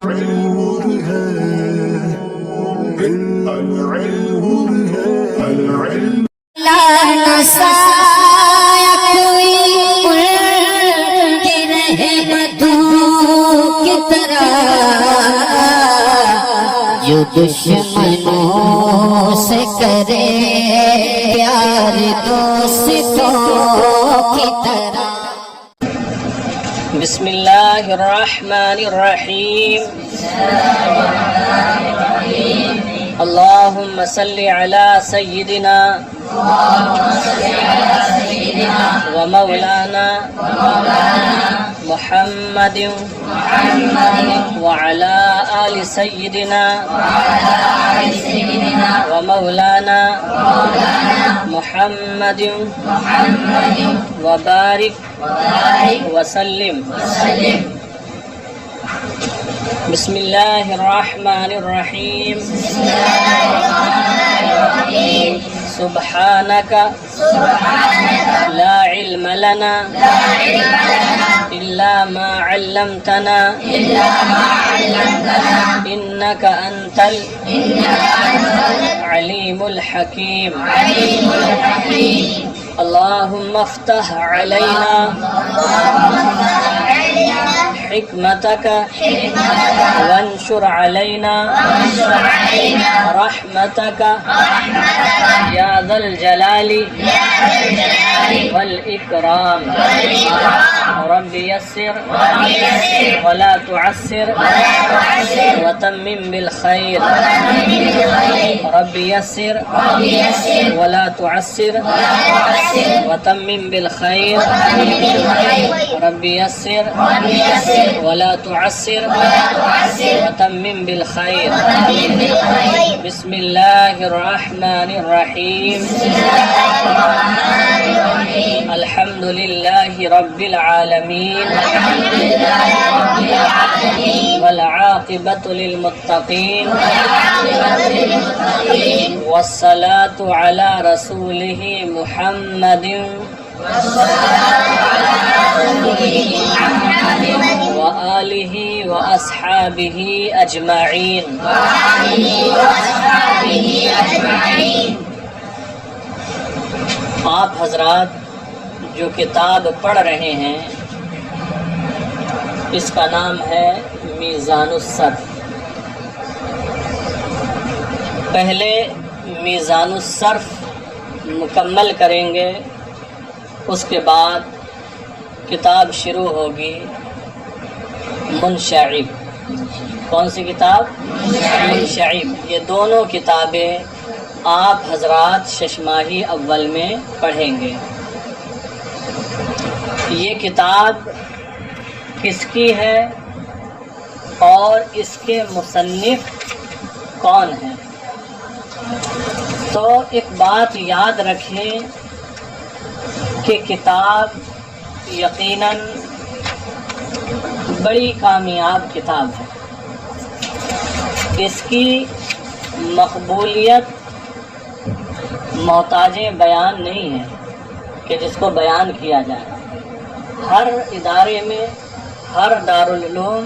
جو دشمنوں سے کرے پیار دوستوں کی طرح. بسم اللہ الرحمن الرحیم. اللہم صلی علی سیدنا و مولانا محمد وعلى آل سيدنا ومولانا محمد وبارك وسلم. بسم الله الرحمن الرحيم. سبحانك لا علم لنا إلا ما علمتنا إنك أنت العليم الحكيم. اللهم افتح علينا حكمتك وانشر علينا رحمتك يا ذا الجلال والإكرام. رب يسر ولا تعسر وتمم بالخير. رب يسر ولا تعسر وتمم بالخير. رب يسر ولا تعسر وتمم بالخير. بسم الله الرحمن الرحيم. الحمد لله رب العالمين والعاقبة للمتقين والصلاة على رسوله محمد وآلہ وأصحابہ أجمعین. آپ حضرات جو کتاب پڑھ رہے ہیں اس کا نام ہے میزان الصرف. پہلے میزان الصرف مکمل کریں گے، اس کے بعد کتاب شروع ہوگی منشعب. کون سی کتاب؟ منشعب. یہ دونوں کتابیں آپ حضرات ششماہی اول میں پڑھیں گے. یہ کتاب کس کی ہے اور اس کے مصنف کون ہیں؟ تو ایک بات یاد رکھیں کہ کتاب یقیناً بڑی کامیاب کتاب ہے. اس کی مقبولیت محتاج بیان نہیں ہے کہ جس کو بیان کیا جائے. ہر ادارے میں، ہر دارالعلوم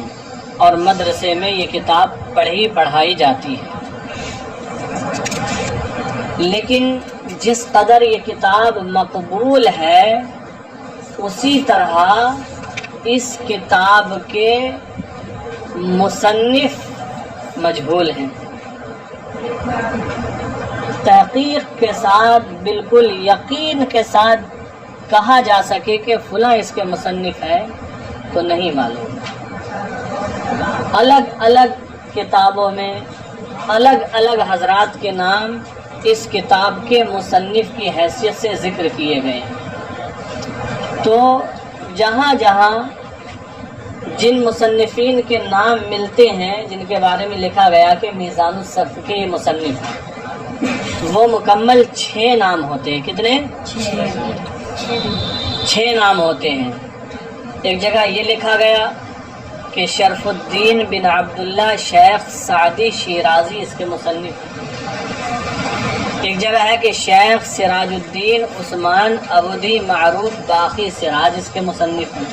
اور مدرسے میں یہ کتاب پڑھائی جاتی ہے. لیکن جس قدر یہ کتاب مقبول ہے اسی طرح اس کتاب کے مصنف مجہول ہیں. تحقیق کے ساتھ، بالکل یقین کے ساتھ کہا جا سکے کہ فلاں اس کے مصنف ہے تو نہیں معلوم. الگ الگ کتابوں میں الگ الگ حضرات کے نام اس کتاب کے مصنف کی حیثیت سے ذکر کیے گئے ہیں. تو جہاں جہاں جن مصنفین کے نام ملتے ہیں، جن کے بارے میں لکھا گیا کہ میزان الصرف کے یہ مصنف ہیں، وہ مکمل 6 نام ہوتے ہیں. کتنے؟ 6 نام ہوتے ہیں. ایک جگہ یہ لکھا گیا کہ شرف الدین بن عبداللہ شیخ سعدی شیرازی اس کے مصنف ہیں. ایک جگہ ہے کہ شیخ سراج الدین عثمان عبودی معروف باقی سراج اس کے مصنف ہیں.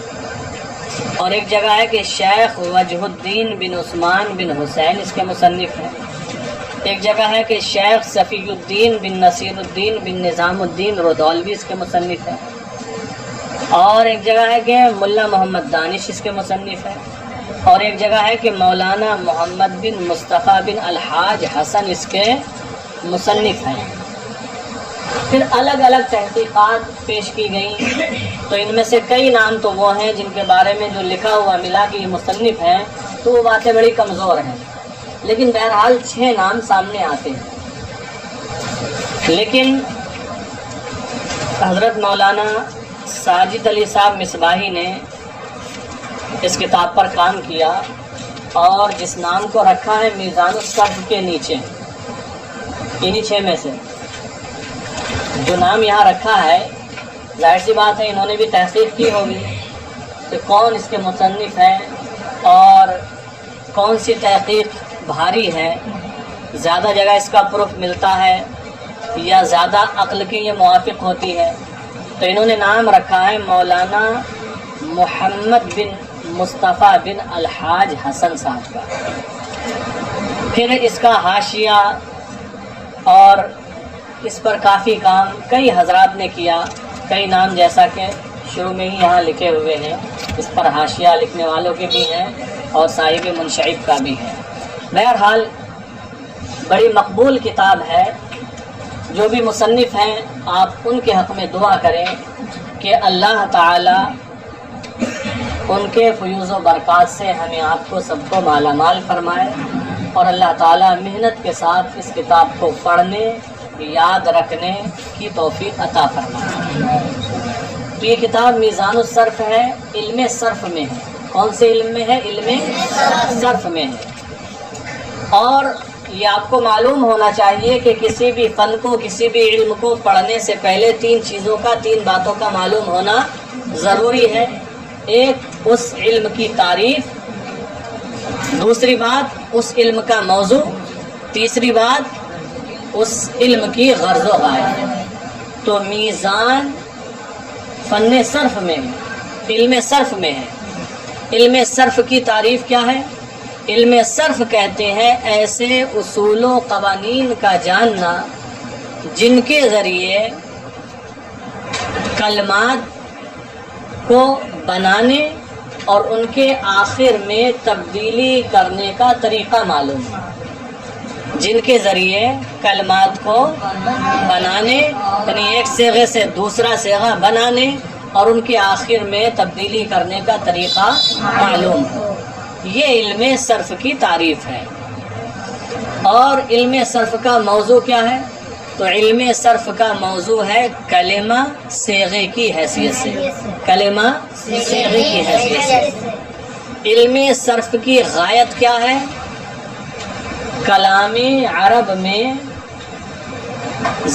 اور ایک جگہ ہے کہ شیخ وجہ الدین بن عثمان بن حسین اس کے مصنف ہیں، ایک جگہ ہے کہ شیخ صفی الدین بن نصیر الدین بن نظام الدین رودولوی اس کے مصنف ہیں، اور ایک جگہ ہے کہ ملا محمد دانش اس کے مصنف ہیں، اور ایک جگہ ہے کہ مولانا محمد بن مصطفیٰ بن الحاج حسن اس کے مصنف ہیں۔ پھر الگ الگ تحقیقات پیش کی گئیں، تو ان میں سے کئی نام تو وہ ہیں جن کے بارے میں جو لکھا ہوا ملا کہ یہ مصنف ہیں، تو وہ باتیں بڑی کمزور ہیں، لیکن بہرحال 6 نام سامنے آتے ہیں۔ لیکن حضرت مولانا ساجد علی صاحب مصباحی نے اس کتاب پر کام کیا، اور جس نام کو رکھا ہے میزان الصرف کے نیچے، انہی 6 میں سے جو نام یہاں رکھا ہے، ظاہر سی بات ہے انہوں نے بھی تحقیق کی ہوگی کہ کون اس کے مصنف ہیں اور کون سی تحقیق بھاری ہے، زیادہ جگہ اس کا پروف ملتا ہے یا زیادہ عقل کی یہ موافق ہوتی ہے، تو انہوں نے نام رکھا ہے مولانا محمد بن مصطفیٰ بن الحاج حسن صاحب کا۔ پھر اس کا حاشیہ اور اس پر کافی کام کئی حضرات نے کیا، کئی نام جیسا کہ شروع میں ہی یہاں لکھے ہوئے ہیں، اس پر حاشیہ لکھنے والوں کے بھی ہیں اور صاحب منشعب کا بھی ہے۔ بہرحال بڑی مقبول کتاب ہے، جو بھی مصنف ہیں آپ ان کے حق میں دعا کریں کہ اللہ تعالی ان کے فیوز و برکات سے ہمیں آپ کو سب کو مالا مال فرمائے، اور اللہ تعالی محنت کے ساتھ اس کتاب کو پڑھنے یاد رکھنے کی توفیق عطا فرمائے۔ تو یہ کتاب میزان الصرف ہے، علم صرف میں ہے۔ کون سے علم میں ہے؟ علم صرف میں ہے۔ اور یہ آپ کو معلوم ہونا چاہیے کہ کسی بھی فن کو، کسی بھی علم کو پڑھنے سے پہلے 3 چیزوں کا، 3 باتوں کا معلوم ہونا ضروری ہے۔ ایک، اس علم کی تعریف، دوسری بات اس علم کا موضوع، تیسری بات اس علم کی غرض و غایت۔ تو میزان فن صرف میں ہے، علم صرف میں ہے۔ علم صرف کی تعریف کیا ہے؟ علم صرف کہتے ہیں ایسے اصول و قوانین کا جاننا جن کے ذریعے کلمات کو بنانے اور ان کے آخر میں تبدیلی کرنے کا طریقہ معلوم ہے، جن کے ذریعے کلمات کو بنانے، یعنی ایک صیغے سے دوسرا صیغہ بنانے اور ان کے آخر میں تبدیلی کرنے کا طریقہ معلوم ہے، یہ علم صرف کی تعریف ہے۔ اور علم صرف کا موضوع کیا ہے؟ تو علم صرف کا موضوع ہے کلمہ صیغے کی حیثیت سے، کلمہ صیغے کی حیثیت سے۔ علم صرف کی غایت کیا ہے؟ کلام عرب میں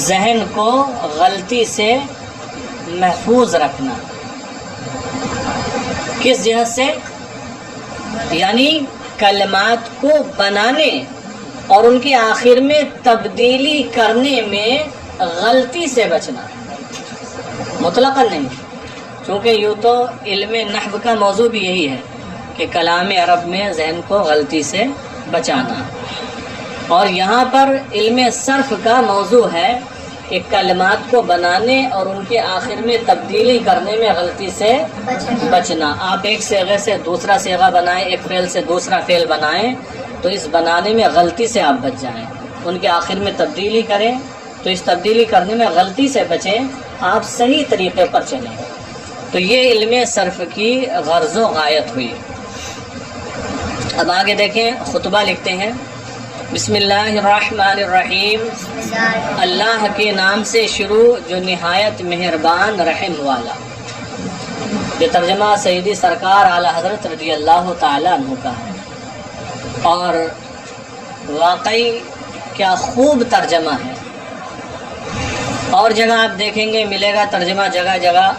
ذہن کو غلطی سے محفوظ رکھنا۔ کس جہت سے؟ یعنی کلمات کو بنانے اور ان کے آخر میں تبدیلی کرنے میں غلطی سے بچنا، مطلقاً نہیں، چونکہ یوں تو علم نحو کا موضوع بھی یہی ہے کہ کلام عرب میں ذہن کو غلطی سے بچانا، اور یہاں پر علم صرف کا موضوع ہے کہ کلمات کو بنانے اور ان کے آخر میں تبدیلی کرنے میں غلطی سے بچنا۔ آپ ایک صیغے سے دوسرا صیغہ بنائیں، ایک فعل سے دوسرا فعل بنائیں، تو اس بنانے میں غلطی سے آپ بچ جائیں، ان کے آخر میں تبدیلی کریں تو اس تبدیلی کرنے میں غلطی سے بچیں، آپ صحیح طریقے پر چلیں۔ تو یہ علم صرف کی غرض و غایت ہوئی۔ اب آگے دیکھیں، خطبہ لکھتے ہیں، بسم اللہ الرحمن الرحیم، اللہ کے نام سے شروع جو نہایت مہربان رحم والا۔ یہ ترجمہ سیدی سرکار اعلیٰ حضرت رضی اللہ تعالیٰ عنہ کا ہے، اور واقعی کیا خوب ترجمہ ہے۔ اور جگہ آپ دیکھیں گے ملے گا ترجمہ جگہ جگہ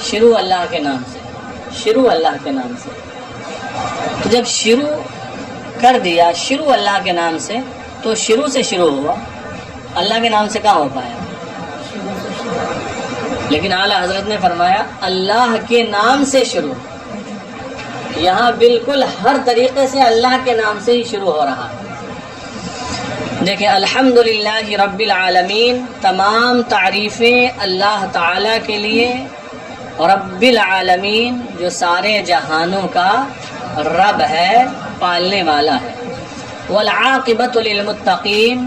شروع اللہ کے نام سے، شروع اللہ کے نام سے۔ تو جب شروع کر دیا شروع اللہ کے نام سے، تو شروع سے شروع ہوا، اللہ کے نام سے کہاں ہو پایا؟ لیکن اعلیٰ حضرت نے فرمایا اللہ کے نام سے شروع، یہاں بالکل ہر طریقے سے اللہ کے نام سے ہی شروع ہو رہا ہے. دیکھیں الحمدللہ رب العالمین، تمام تعریفیں اللہ تعالیٰ کے لیے، رب العالمین جو سارے جہانوں کا رب ہے، پالنے والا ہے. والعاقبۃ للمتقین،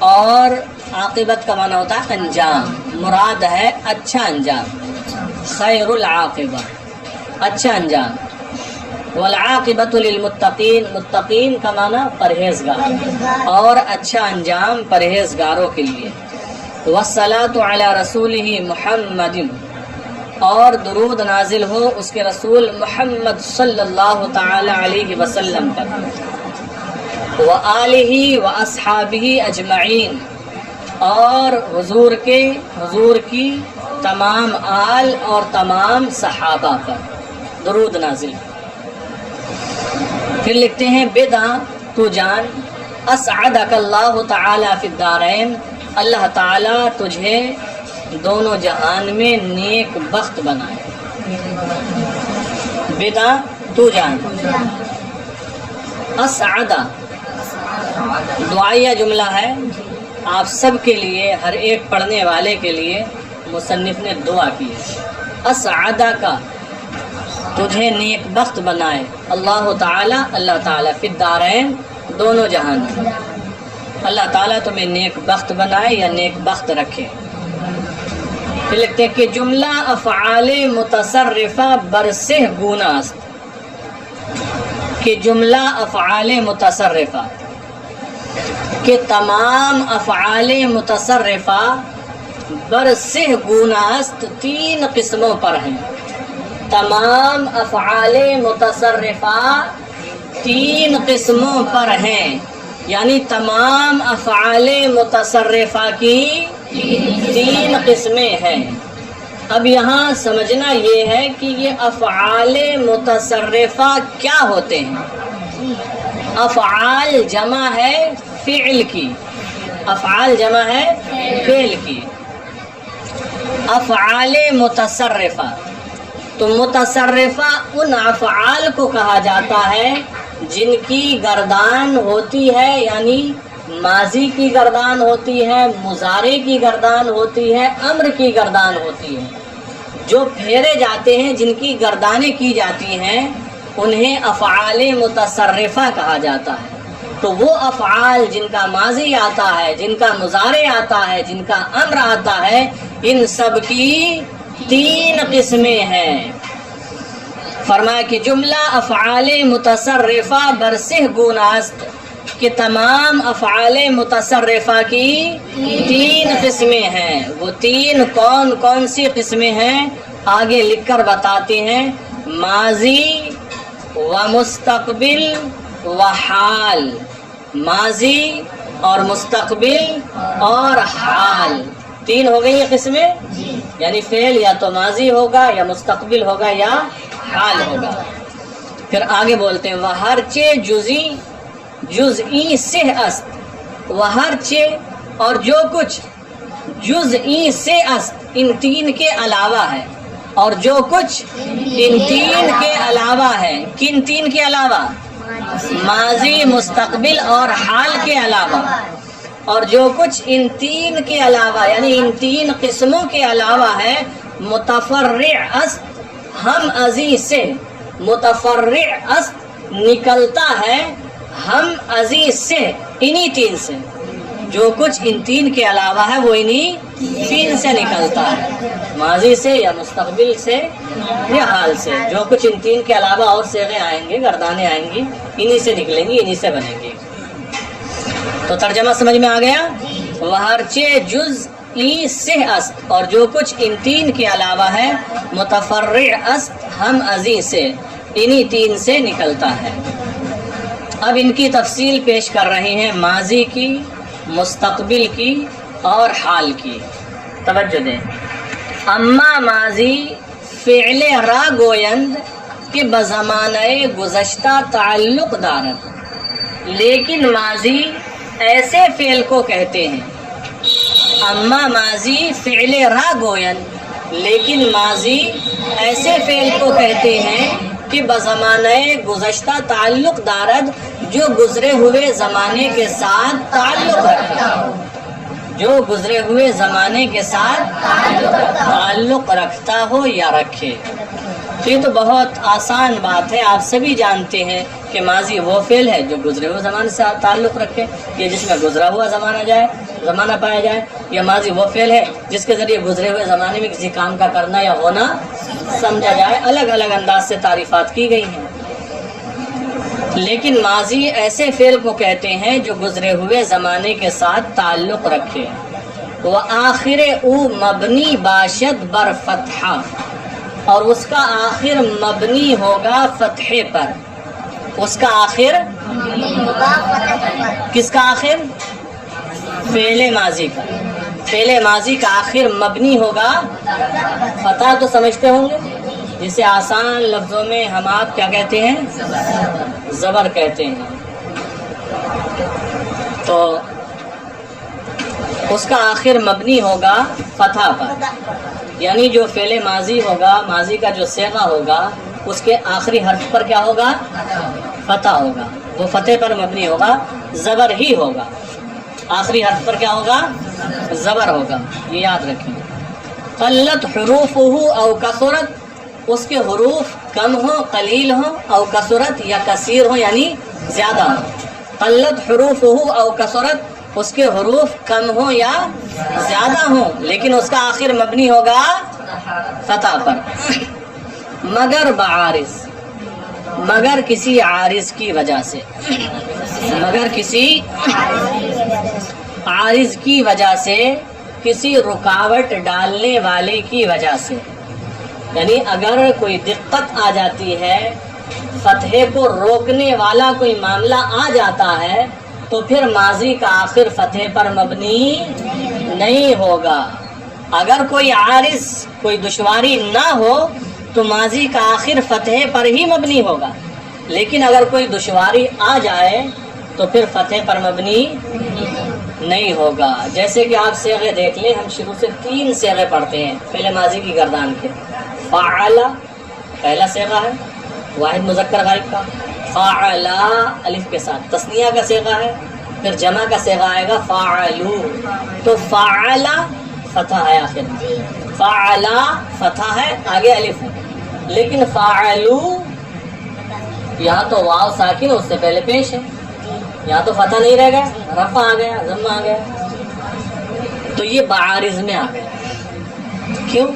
اور عاقبت کا معنی ہوتا ہے انجام، مراد ہے اچھا انجام، خیر العاقبہ، اچھا انجام. والعاقبۃ للمتقین، متقین کا معنی پرہیزگار، اور اچھا انجام پرہیزگاروں کے لیے. والصلاۃ علی رسولہ محمد، اور درود نازل ہو اس کے رسول محمد صلی اللہ تعالی علیہ وسلم پر، وآلہ واصحابہ اجمعین، اور حضور کی تمام آل اور تمام صحابہ پر درود نازل. پھر لکھتے ہیں بدع تو جان، اسعدک اللہ تعالی فی الدارین، اللہ تعالی تجھے دونوں جہان میں نیک بخت بنائے. بدع تو جان، اسعدہ دعائیہ جملہ ہے، آپ سب کے لیے، ہر ایک پڑھنے والے کے لیے مصنف نے دعا کی ہے. اسعدہ کا تجھے نیک بخت بنائے اللہ تعالیٰ فی الدارین، دونوں جہان میں، اللہ تعالیٰ تمہیں نیک بخت بنائے یا نیک بخت رکھے. پھر لکھتے ہیں کہ جملہ افعال متصرفہ برسہ گونا است، کہ جملہ افعال متصرفہ، کہ تمام افعال متصرفہ برسہ گونا است، 3 قسموں پر ہیں. تمام افعال متصرفہ 3 قسموں پر ہیں، یعنی تمام افعال متصرفہ کی 3 قسمیں ہیں. اب یہاں سمجھنا یہ ہے کہ یہ افعال متصرفہ کیا ہوتے ہیں. افعال جمع ہے فعل کی، افعال جمع ہے فعل کی. افعال متصرفہ، تو متصرفہ ان افعال کو کہا جاتا ہے جن کی گردان ہوتی ہے، یعنی ماضی کی گردان ہوتی ہے، مضارع کی گردان ہوتی ہے، امر کی گردان ہوتی ہے. جو پھیرے جاتے ہیں، جن کی گردانیں کی جاتی ہیں، انہیں افعال متصرفہ کہا جاتا ہے. تو وہ افعال جن کا ماضی آتا ہے، جن کا مضارع آتا ہے، جن کا امر آتا ہے، ان سب کی 3 قسمیں ہیں. فرمایا کہ جملہ افعال متصرفہ برسہ گونا است، کہ تمام افعال متصرفہ کی 3 قسمیں ہیں. وہ 3 کون سی قسمیں ہیں آگے لکھ کر بتاتے ہیں. ماضی و مستقبل و حال، ماضی اور مستقبل اور حال، 3 ہو گئی یہ قسمیں. یعنی فعل یا تو ماضی ہوگا، یا مستقبل ہوگا، یا حال ہوگا. پھر آگے بولتے ہیں وہرچہ جزئی سے است، وہرچہ اور جو کچھ جزئی سے است ان 3 کے علاوہ ہے، اور جو کچھ ان 3 کے علاوہ ہے. کن 3 کے علاوہ؟ ماضی، مستقبل اور حال کے علاوہ. اور جو کچھ ان 3 کے علاوہ، یعنی ان 3 قسموں کے علاوہ ہے، متفرع است ہم ازی سے، متفرع است نکلتا ہے ہم ازی سے، انہی 3 سے. جو کچھ ان 3 کے علاوہ ہے وہ انہی 3 سے نکلتا ہے، ماضی سے یا مستقبل سے یا حال سے. جو کچھ ان 3 کے علاوہ اور صیغے آئیں گے، گردانیں آئیں گی، انہی سے نکلیں گی، انہی سے بنیں گی. تو ترجمہ سمجھ میں آ گیا. وہرچہ جزئی سے است، اور جو کچھ ان 3 کے علاوہ ہے، متفرع است ہم ازی سے، انہی 3 سے نکلتا ہے. اب ان کی تفصیل پیش کر رہے ہیں، ماضی کی، مستقبل کی اور حال کی. توجہ دیں. اما ماضی فعل را گویند کہ بزمانہ گزشتہ تعلق دارد، لیکن ماضی ایسے فعل کو کہتے ہیں. اما ماضی فعل را گویند، لیکن ماضی ایسے فعل کو کہتے ہیں کہ بزمانہ گزشتہ تعلق دارد جو گزرے ہوئے زمانے کے ساتھ تعلق رکھتا ہو، جو گزرے ہوئے زمانے کے ساتھ تعلق رکھتا ہو یا رکھے۔ تو یہ تو بہت آسان بات ہے، آپ سبھی جانتے ہیں کہ ماضی وہ فعل ہے جو گزرے ہوئے زمانے سے تعلق رکھے، یہ جس میں گزرا ہوا زمانہ پایا جائے، یا ماضی وہ فعل ہے جس کے ذریعے گزرے ہوئے زمانے میں کسی کام کا کرنا یا ہونا سمجھا جائے۔ الگ الگ انداز سے تعریفات کی گئی ہیں، لیکن ماضی ایسے فعل کو کہتے ہیں جو گزرے ہوئے زمانے کے ساتھ تعلق رکھے۔ وآخر او مبنی باشد بر فتحہ، اور اس کا آخر مبنی ہوگا فتحے پر۔ اس کا آخر کس کا آخر؟ فعل ماضی کا۔ فعل ماضی کا آخر مبنی ہوگا فتح، تو سمجھتے ہوں گے، جسے آسان لفظوں میں ہم آپ کیا کہتے ہیں؟ زبر کہتے ہیں۔ تو اس کا آخر مبنی ہوگا فتح پر، یعنی جو فعل ماضی ہوگا، ماضی کا جو صیغہ ہوگا، اس کے آخری حرف پر کیا ہوگا؟ فتح ہوگا، وہ فتح پر مبنی ہوگا، زبر ہی ہوگا۔ آخری حرف پر کیا ہوگا؟ زبر ہوگا، یہ یاد رکھیں۔ قلت حروفہ او کثرت، اس کے حروف کم ہوں، قلیل ہوں، او کثرت یا کثیر ہوں یعنی زیادہ ہوں۔ قلت حروفہ او کثرت، اس کے حروف کم ہوں یا زیادہ ہوں، لیکن اس کا آخر مبنی ہوگا فتح پر۔ مگر بعارض، مگر کسی عارض کی وجہ سے، مگر کسی عارض کی وجہ سے، کسی رکاوٹ ڈالنے والے کی وجہ سے، یعنی اگر کوئی دقت آ جاتی ہے، فتحے کو روکنے والا کوئی معاملہ آ جاتا ہے، تو پھر ماضی کا آخر فتحے پر مبنی نہیں ہوگا۔ اگر کوئی عارض، کوئی دشواری نہ ہو تو ماضی کا آخر فتحے پر ہی مبنی ہوگا، لیکن اگر کوئی دشواری آ جائے تو پھر فتحے پر مبنی نہیں ہوگا۔ جیسے کہ آپ صیغے دیکھ لیں، ہم شروع سے 3 صیغے پڑھتے ہیں فعل ماضی کی گردان کے۔ فعل پہلا صیغہ ہے واحد مذکر غائب کا، فعل الف کے ساتھ تثنیہ کا صیغہ ہے، پھر جمع کا صیغہ آئے گا فعلو، تو فعل فتح ہے آخر میں، فعل فتح ہے، آگے الف ہے، لیکن فعلو یہاں تو واو ساکن اس سے پہلے پیش ہے، یہاں تو فتح نہیں رہ گیا، رفع آ گیا، ضم آ گیا، تو یہ بعارض میں آ گیا۔ کیوں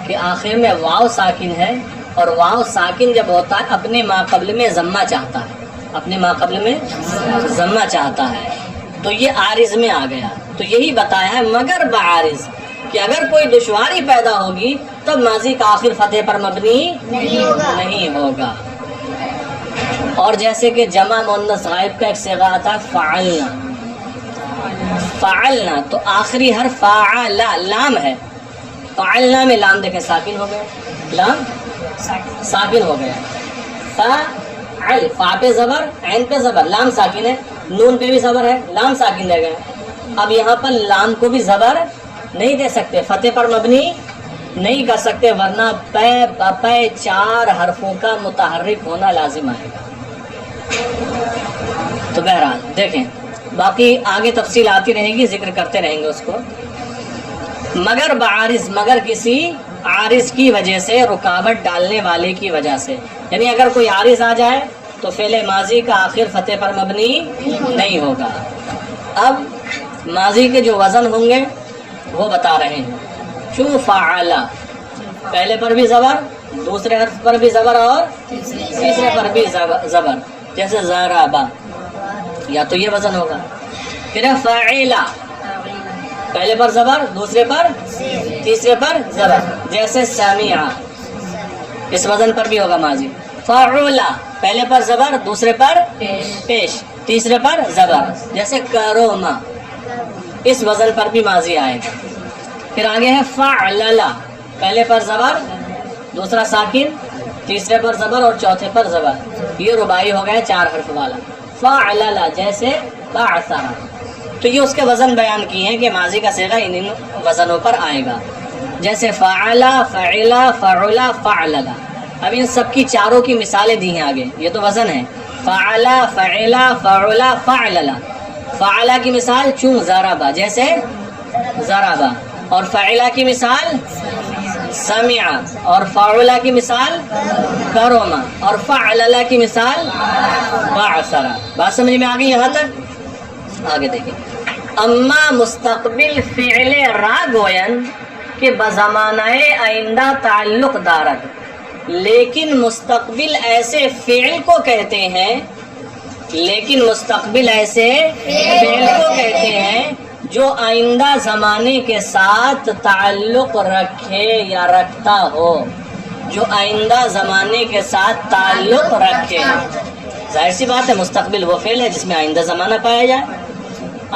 کہ آخر میں واو ساکن ہے، اور واو ساکن جب ہوتا ہے اپنے ماقبل میں ضمہ چاہتا ہے، اپنے ماقبل میں ضمہ چاہتا ہے، تو یہ عارض میں آ گیا۔ تو یہی بتایا ہے مگر بعارض، کہ اگر کوئی دشواری پیدا ہوگی تب ماضی کا آخر فتح پر مبنی نہیں ہوگا۔ اور جیسے کہ جمع مؤنث غائب کا ایک صیغہ آتا ہے فعلنا، فعلنا تو آخری حرف فاعل لام ہے، فعلنا میں لام دیکھیں ساکن ہو گیا، لام ساکن ہو گیا، فاعل فا پہ زبر، عین پہ زبر، لام ساکن ہے، نون پہ بھی زبر ہے، لام ساکن رہ گیا۔ اب یہاں پر لام کو بھی زبر نہیں دے سکتے، فتح پر مبنی نہیں کر سکتے، ورنہ پے 4 حرفوں کا متحرک ہونا لازم آئے گا۔ تو بہرحال دیکھیں، باقی آگے تفصیل آتی رہے گی، ذکر کرتے رہیں گے اس کو۔ مگر بعارض، مگر کسی عارض کی وجہ سے، رکاوٹ ڈالنے والے کی وجہ سے، یعنی اگر کوئی عارض آ جائے تو فعل ماضی کا آخر فتح پر مبنی نہیں ہوگا۔ اب ماضی کے جو وزن ہوں گے وہ بتا رہے ہیں۔ چو فعل، پہلے پر بھی زبر، دوسرے حرف پر بھی زبر، اور تیسرے پر بھی زبر، جیسے ضربا، یا تو یہ وزن ہوگا۔ پھر فعلا، پہلے پر زبر، دوسرے پر، تیسرے پر زبر، جیسے سمع، اس وزن پر بھی ہوگا ماضی۔ فعلا، پہلے پر زبر، دوسرے پر پیش، تیسرے پر زبر، جیسے کروما، اس وزن پر بھی ماضی آئے گا۔ پھر آگے ہے فعللا، پہلے پر زبر، دوسرا ساکن، تیسرے پر زبر اور چوتھے پر زبر، یہ رباعی ہو گیا 4 حرف والا۔ فعللا جیسے بعثا، تو یہ اس کے وزن بیان کیے ہیں کہ ماضی کا صیغہ ان وزنوں پر آئے گا، جیسے فعلا، فعلا، فعلا، فعللا، اب ان سب کی چاروں کی مثالیں دی ہیں آگے. یہ تو وزن ہے. فعلا، فعلا، فعلا، فعللا. فعلا کی مثال چون ضربا، جیسے ضربا. اور فعلا کی مثال سمع. اور فعلا کی مثال کرما. اور فعللا کی مثال بعثر. بات سمجھ میں آ گئی یہاں تک؟ آگے دیکھیں. اما مستقبل فعل را گوین کہ بزمانہ آئندہ تعلق دارد، لیکن مستقبل ایسے فعل کو کہتے ہیں، لیکن مستقبل ایسے فعل کو کہتے ہیں جو آئندہ زمانے کے ساتھ تعلق رکھے یا رکھتا ہو. جو آئندہ زمانے کے ساتھ تعلق رکھے. ظاہر سی بات ہے مستقبل وہ فعل ہے جس میں آئندہ زمانہ پایا جائے،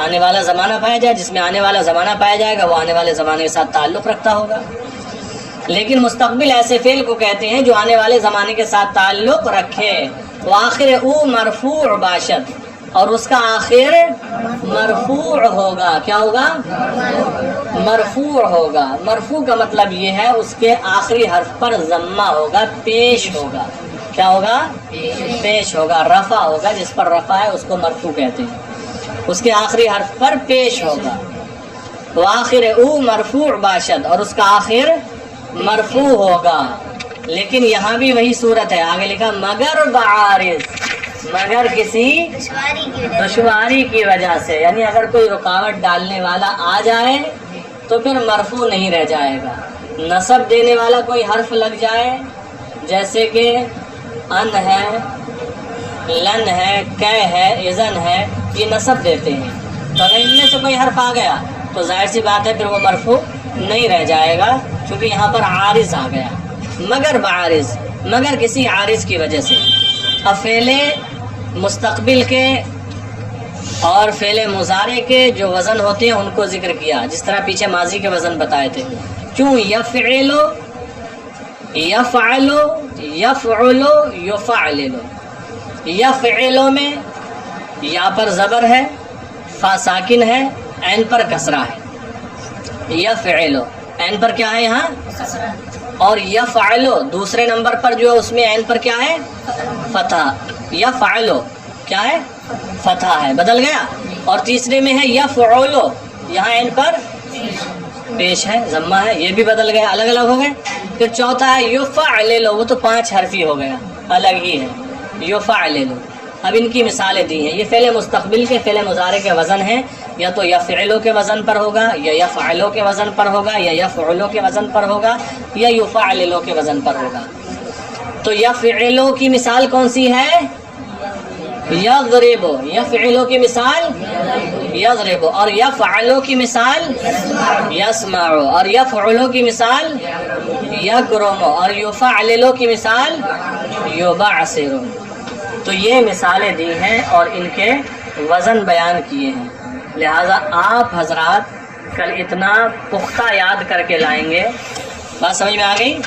آنے والا زمانہ پایا جائے. جس میں آنے والا زمانہ پایا جائے گا وہ آنے والے زمانے کے ساتھ تعلق رکھتا ہوگا. لیکن مستقبل ایسے فعل کو کہتے ہیں جو آنے والے زمانے کے ساتھ تعلق رکھے. وآخر او مرفوع باشد، اور اس کا آخر مرفوع ہوگا. کیا ہوگا؟ مرفوع ہوگا. مرفوع کا مطلب یہ ہے اس کے آخری حرف پر ضمہ ہوگا، پیش ہوگا. کیا ہوگا؟ پیش ہوگا. رفع ہوگا، جس پر رفع ہے اس کو مرفوع کہتے ہیں. اس کے آخری حرف پر پیش ہوگا. وآخر او مرفوع باشد، اور اس کا آخر مرفوع ہوگا. لیکن یہاں بھی وہی صورت ہے. آگے لکھا مگر بعارض، مگر کسی دشواری کی وجہ سے. یعنی اگر کوئی رکاوٹ ڈالنے والا آ جائے تو پھر مرفوع نہیں رہ جائے گا. نصب دینے والا کوئی حرف لگ جائے، جیسے کہ ان ہے، لن ہے، کہ ہے، اذن ہے، یہ نصب دیتے ہیں. تو اگر ان میں سے کوئی حرف آ گیا تو ظاہر سی بات ہے پھر وہ مرفوع نہیں رہ جائے گا، چونکہ یہاں پر عارض آ گیا. مگر بعارض، مگر کسی عارض کی وجہ سے. اب فعل مستقبل کے اور فعل مضارع کے جو وزن ہوتے ہیں ان کو ذکر کیا، جس طرح پیچھے ماضی کے وزن بتائے تھے. کیوں؟ یفعلو، یفعلو، یفعلو، یفعللو. یفعلو میں یا پر زبر ہے، فا ساکن ہے، عین پر کسرہ ہے. یفعلو، عین پر کیا ہے یہاں؟ اور یفعلو دوسرے نمبر پر جو ہے اس میں عین پر کیا ہے؟ فتح. یفعلو کیا ہے؟ فتح ہے، بدل گیا. اور تیسرے میں ہے یفعلو، یہاں عین پر پیش ہے، ضمہ ہے، یہ بھی بدل گیا، الگ الگ ہو گئے. پھر چوتھا ہے یفعللو، وہ تو 5 حرفی ہو گیا، الگ ہی ہے. یفعللو. اب ان کی مثالیں دی ہیں. یہ فعل مستقبل کے فعل مضارع کے وزن ہیں، یا تو یفعلو کے وزن پر ہوگا، یا یفعلو کے وزن پر ہوگا، یا یفعلو کے وزن پر ہوگا، یا یفعللو کے وزن پر ہوگا. تو یفعلو کی مثال کون سی ہے؟ یضرب. یفعلو کی مثال یضرب. اور یفعلو کی مثال یسمع. اور یفعلو کی مثال یکرم. اور یفعللو کی مثال یبعثر. تو یہ مثالیں دی ہیں اور ان کے وزن بیان کیے ہیں. لہذا آپ حضرات کل اتنا پختہ یاد کر کے لائیں گے. بات سمجھ میں آ گئی؟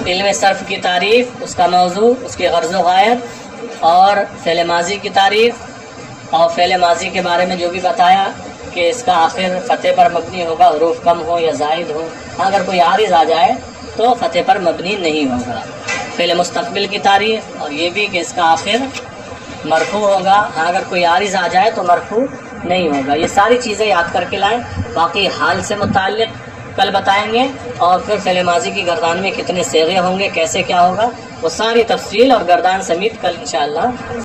علم صرف کی تعریف، اس کا موضوع، اس کی غرض و غایت، اور فعل ماضی کی تعریف، اور فعل ماضی کے بارے میں جو بھی بتایا کہ اس کا آخر فتح پر مبنی ہوگا، حروف کم ہو یا زائد ہو. اگر کوئی عارض آ جائے تو فتح پر مبنی نہیں ہوگا. فعل مستقبل کی تعریف، اور یہ بھی کہ اس کا آخر مرفوع ہوگا. اگر کوئی عارض آ جائے تو مرفوع نہیں ہوگا. یہ ساری چیزیں یاد کر کے لائیں. باقی حال سے متعلق کل بتائیں گے، اور پھر فعل ماضی کی گردان میں کتنے صیغے ہوں گے، کیسے کیا ہوگا، وہ ساری تفصیل اور گردان سمیت کل انشاءاللہ